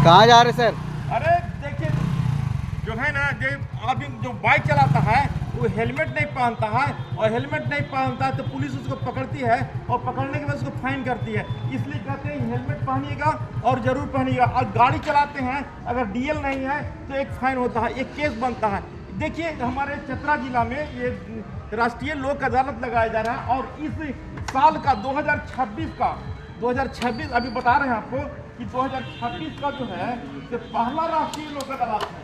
कहाँ जा रहे सर? अरे देखिए, जो है ना, जो आदमी जो बाइक चलाता है वो हेलमेट नहीं पहनता है, और हेलमेट नहीं पहनता है तो पुलिस उसको पकड़ती है, और पकड़ने के बाद उसको फाइन करती है। इसलिए कहते हैं हेलमेट पहनिएगा और ज़रूर पहनिएगा। और गाड़ी चलाते हैं अगर डीएल नहीं है तो एक फाइन होता है, एक केस बनता है। देखिए, हमारे चतरा जिला में ये राष्ट्रीय लोक अदालत लगाया जा रहा है, और इस साल का 2026 अभी बता रहे हैं आपको कि 2026 का जो है ये पहला राष्ट्रीय लोक अदालत है।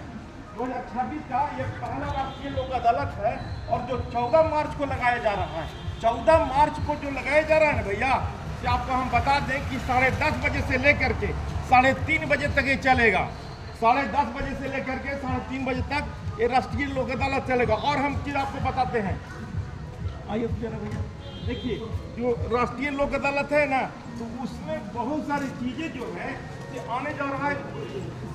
2026 का ये पहला राष्ट्रीय लोक अदालत है, और जो 14 मार्च को लगाया जा रहा है, 14 मार्च को जो लगाया जा रहा है ना भैया, कि आपको हम बता दें कि 10:30 बजे से लेकर के 3:30 बजे तक ये चलेगा। 10:30 बजे से लेकर के 3:30 बजे तक ये राष्ट्रीय लोक अदालत चलेगा। और हम चीज़ आपको बताते हैं, आइए भैया, देखिए जो राष्ट्रीय लोक अदालत है ना, तो उसमें बहुत सारी चीज़ें जो है ये आने जा रहा है।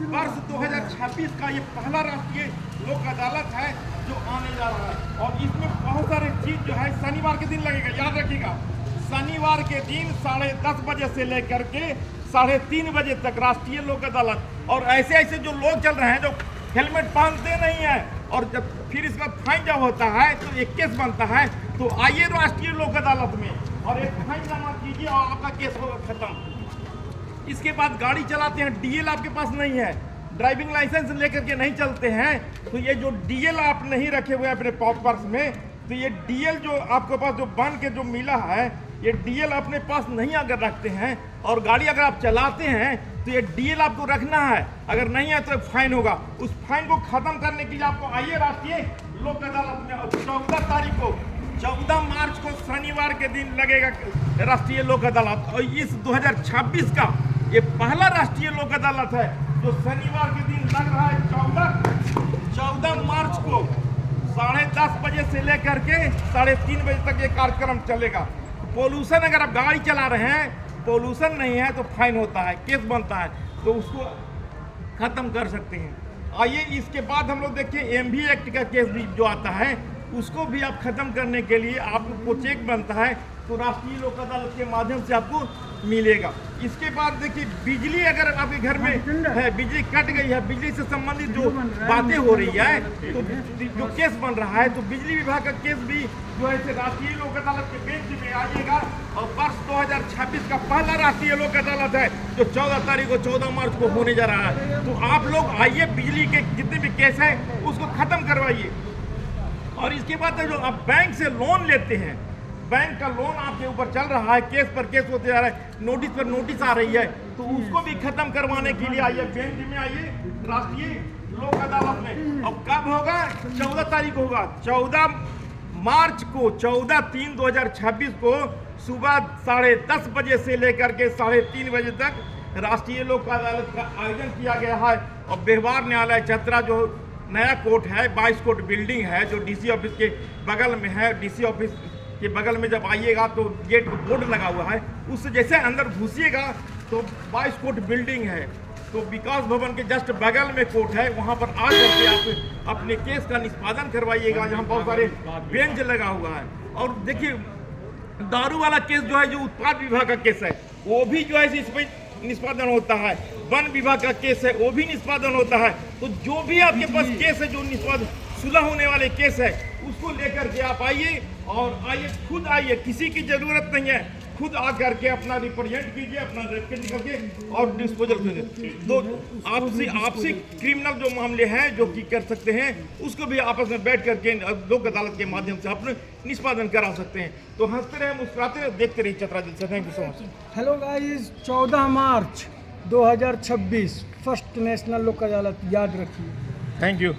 वर्ष 2026 का ये पहला राष्ट्रीय लोक अदालत है जो आने जा रहा है, और इसमें बहुत सारे चीज़ जो है शनिवार के दिन लगेगा। याद रखिएगा, शनिवार के दिन 10:30 बजे से लेकर के 3:30 बजे तक राष्ट्रीय लोक अदालत। और ऐसे ऐसे जो लोग चल रहे हैं जो हेलमेट पहनते नहीं है, और जब फिर इसका फाइन जब होता है तो एक केस बनता है। तो आइए राष्ट्रीय लोक अदालत में और एक फाइन जमा कीजिए और आपका केस होगा खत्म। इसके बाद गाड़ी चलाते हैं, डीएल आपके पास नहीं है, ड्राइविंग लाइसेंस लेकर के नहीं चलते हैं, तो ये जो डीएल आप नहीं रखे हुए अपने पर्स में, तो ये डीएल जो आपके पास जो बन के जो मिला है, ये डीएल अपने पास नहीं अगर रखते हैं और गाड़ी अगर आप चलाते हैं तो ये डीएल आपको रखना है। अगर नहीं है तो फाइन होगा। उस फाइन को खत्म करने के लिए आपको आइए राष्ट्रीय लोक अदालत में। और 14 तारीख को 14 मार्च को शनिवार के दिन लगेगा राष्ट्रीय लोक अदालत, और इस 2026 का ये पहला राष्ट्रीय लोक अदालत है जो शनिवार के दिन लग रहा है। 14 मार्च को 10:30 बजे से लेकर के 3:30 बजे तक ये कार्यक्रम चलेगा। पोल्यूशन, अगर आप गाड़ी चला रहे हैं, पोल्यूशन नहीं है तो फाइन होता है, केस बनता है, तो उसको खत्म कर सकते हैं। आइए इसके बाद हम लोग देखिए एमवी एक्ट का केस भी जो आता है, उसको भी आप खत्म करने के लिए आपको चेक बनता है तो राष्ट्रीय लोक अदालत के माध्यम से आपको मिलेगा। इसके बाद देखिए बिजली, अगर आपके घर में है, बिजली कट गई है, बिजली से संबंधित जो बातें हो रही है, तो जो केस बन रहा है, तो बिजली विभाग का केस भी जो है राष्ट्रीय लोक अदालत के बेंच में आइएगा। और वर्ष 2026 का पहला राष्ट्रीय लोक अदालत है जो 14 तारीख को 14 मार्च को होने जा रहा है। तो आप लोग आइए, बिजली के जितने भी केस है उसको खत्म करवाइए। और इसके बाद जो आप बैंक से लोन लेते हैं, बैंक का लोन आपके ऊपर चल रहा है, केस पर केस होते जा रहा है, नोटिस पर नोटिस आ रही है, तो उसको भी खत्म करवाने के लिए आइए, बेंच में आइए राष्ट्रीय लोक अदालत में। अब कब होगा? 14 तारीख होगा, 14 मार्च को, 14/3/2026 को सुबह 10:30 बजे से लेकर के 3:30 बजे तक राष्ट्रीय लोक अदालत का आयोजन किया गया है। और व्यवहार न्यायालय चतरा जो नया कोर्ट है, 22 कोर्ट बिल्डिंग है जो डीसी ऑफिस के बगल में है, डीसी ऑफिस के बगल में जब आइएगा तो गेट पर बोर्ड लगा हुआ है, उससे जैसे अंदर घुसिएगा तो 22 कोर्ट बिल्डिंग है, तो विकास भवन के जस्ट बगल में कोर्ट है, वहाँ पर आ करके आप अपने केस का निष्पादन करवाइएगा। यहाँ बहुत सारे बेंच लगा हुआ है। और देखिए दारू वाला केस जो है, जो उत्पाद विभाग का केस है, वो भी जो है इसमें निष्पादन होता है। वन विभाग का केस है, वो भी निष्पादन होता है। तो जो भी आपके पास केस है, जो निष्पादन सुलह होने वाले केस है, उसको लेकर के आप आइए, और आइए खुद आइए, किसी की जरूरत नहीं है, खुद आकर के अपना रिप्रेजेंट कीजिए, अपना रेस्पेक्ट करके और डिस्पोजल कीजिए। तो आपसी क्रिमिनल जो मामले हैं जो कि कर सकते हैं, उसको भी आपस में बैठ करके लोक अदालत के माध्यम से अपने निष्पादन करा सकते हैं। तो हंसते रहे, मुस्कुराते रहे, देखते रहिए चतरा दिल से। Thank you so much. Hello guys, 14 March 2026 first national लोक अदालत, याद रखिए। Thank you.